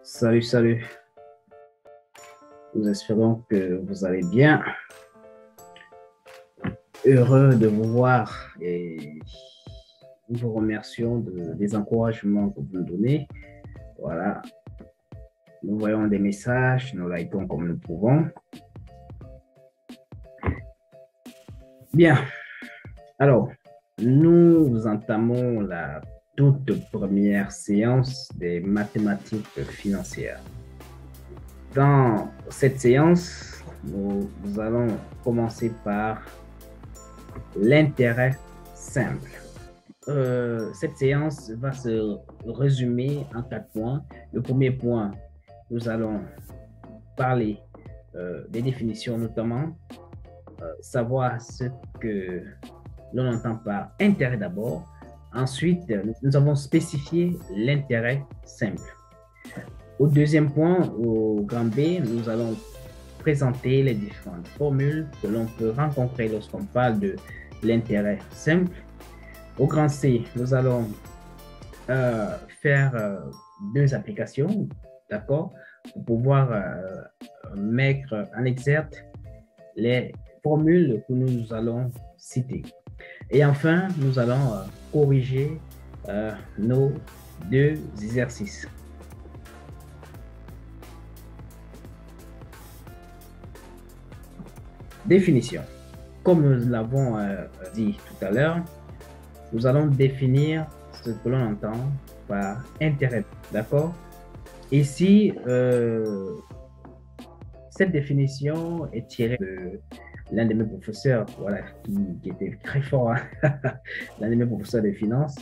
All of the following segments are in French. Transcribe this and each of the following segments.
Salut, salut. Nous espérons que vous allez bien. Heureux de vous voir et nous vous remercions des encouragements que vous nous donnez. Voilà. Nous voyons des messages, nous likons comme nous pouvons. Bien. Alors, nous entamons la toute première séance des mathématiques financières. Dans cette séance, nous allons commencer par l'intérêt simple. Cette séance va se résumer en 4 points. Le premier point, nous allons parler des définitions, notamment savoir ce que l'on entend par intérêt d'abord. Ensuite, nous avons spécifié l'intérêt simple. Au deuxième point, au grand B, nous allons présenter les différentes formules que l'on peut rencontrer lorsqu'on parle de l'intérêt simple. Au grand C, nous allons faire 2 applications, d'accord, pour pouvoir mettre en exergue les formules que nous allons citer. Et enfin, nous allons corriger nos 2 exercices. Définition. Comme nous l'avons dit tout à l'heure, nous allons définir ce que l'on entend par intérêt. D'accord? Ici, cette définition est tirée de l'un de mes professeurs, voilà, qui était très fort, hein? L'un de mes professeurs de finance.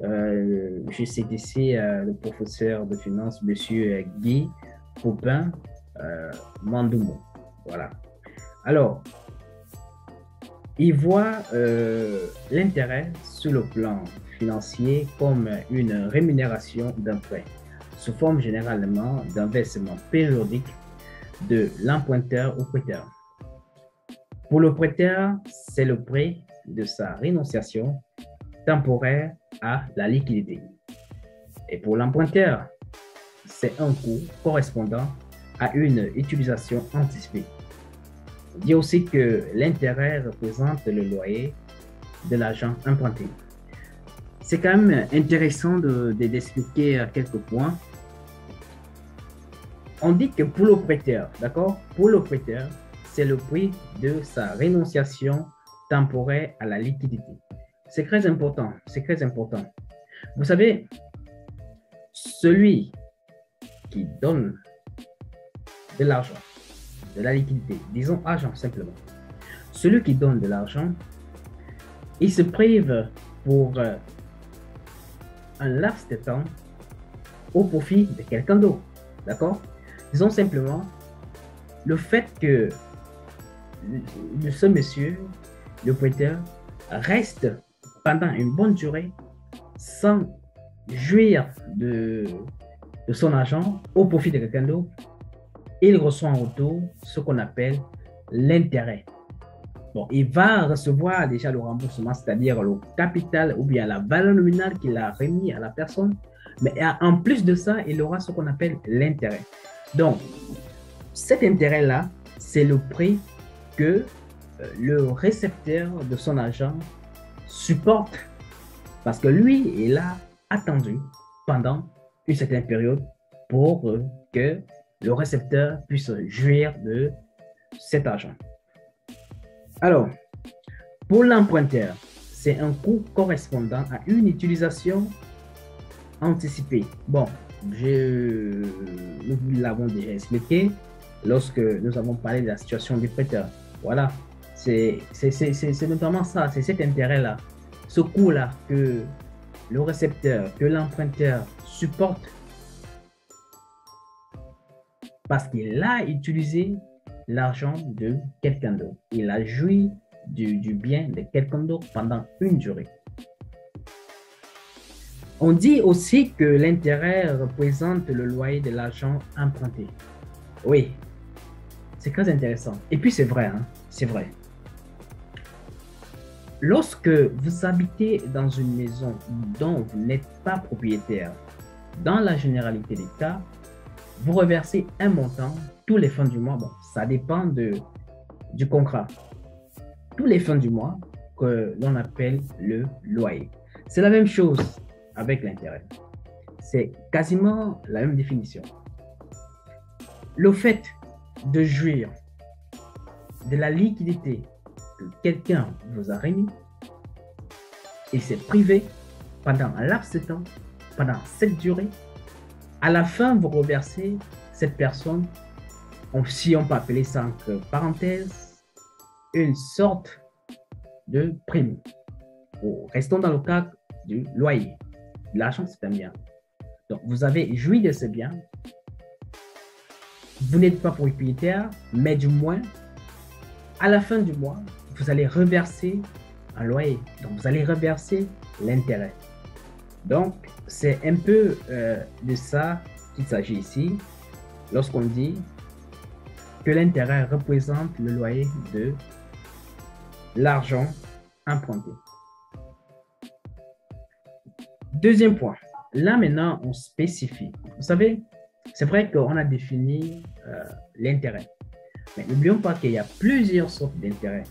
Je cite ici le professeur de finance, monsieur Guy Popin Mandoumo. Voilà. Alors, il voit l'intérêt sur le plan financier comme une rémunération d'un prêt, sous forme généralement d'un versement périodique de l'emprunteur au prêteur. Pour le prêteur, c'est le prix de sa rénonciation temporaire à la liquidité. Et pour l'emprunteur, c'est un coût correspondant à une utilisation anticipée. On dit aussi que l'intérêt représente le loyer de l'argent emprunté. C'est quand même intéressant d'expliquer quelques points. On dit que pour le prêteur, d'accord, pour le prêteur, c'est le prix de sa rénonciation temporaire à la liquidité. C'est très important, c'est très important. Vous savez, celui qui donne de l'argent, de la liquidité, disons argent simplement, celui qui donne de l'argent, il se prive pour un laps de temps au profit de quelqu'un d'autre, d'accord? Disons simplement le fait que ce monsieur, le prêteur, reste pendant une bonne durée sans jouir de son argent au profit de quelqu'un d'autre, il reçoit en retour ce qu'on appelle l'intérêt. Bon, il va recevoir déjà le remboursement, c'est-à-dire le capital ou bien la valeur nominale qu'il a remis à la personne, mais en plus de ça, il aura ce qu'on appelle l'intérêt. Donc, cet intérêt-là, c'est le prix que le récepteur de son argent supporte parce que lui, il a attendu pendant une certaine période pour que le récepteur puisse jouir de cet argent. Alors, pour l'emprunteur, c'est un coût correspondant à une utilisation anticipée. Bon, nous l'avons déjà expliqué lorsque nous avons parlé de la situation du prêteur. Voilà, c'est notamment ça, c'est cet intérêt-là, ce coût-là que le récepteur, que l'emprunteur supporte parce qu'il a utilisé l'argent de quelqu'un d'autre. Il a joui du bien de quelqu'un d'autre pendant une durée. On dit aussi que l'intérêt représente le loyer de l'argent emprunté. Oui, c'est très intéressant. Et puis c'est vrai, hein? C'est vrai. Lorsque vous habitez dans une maison dont vous n'êtes pas propriétaire, dans la généralité des cas, vous reversez un montant tous les fins du mois. Bon, ça dépend du contrat. Tous les fins du mois que l'on appelle le loyer. C'est la même chose avec l'intérêt. C'est quasiment la même définition. Le fait de jouir de la liquidité que quelqu'un vous a remis et s'est privé pendant un laps de temps, pendant cette durée, à la fin, vous reversez cette personne, si on peut appeler ça entre parenthèses, une sorte de prime. Restons dans le cadre du loyer. L'argent, c'est un bien. Donc, vous avez joui de ce bien. Vous n'êtes pas propriétaire, mais du moins, à la fin du mois, vous allez reverser un loyer. Donc, vous allez reverser l'intérêt. Donc, c'est un peu de ça qu'il s'agit ici lorsqu'on dit que l'intérêt représente le loyer de l'argent emprunté. Deuxième point. Là, maintenant, on spécifie. Vous savez, c'est vrai qu'on a défini l'intérêt. Mais n'oublions pas qu'il y a plusieurs sortes d'intérêts.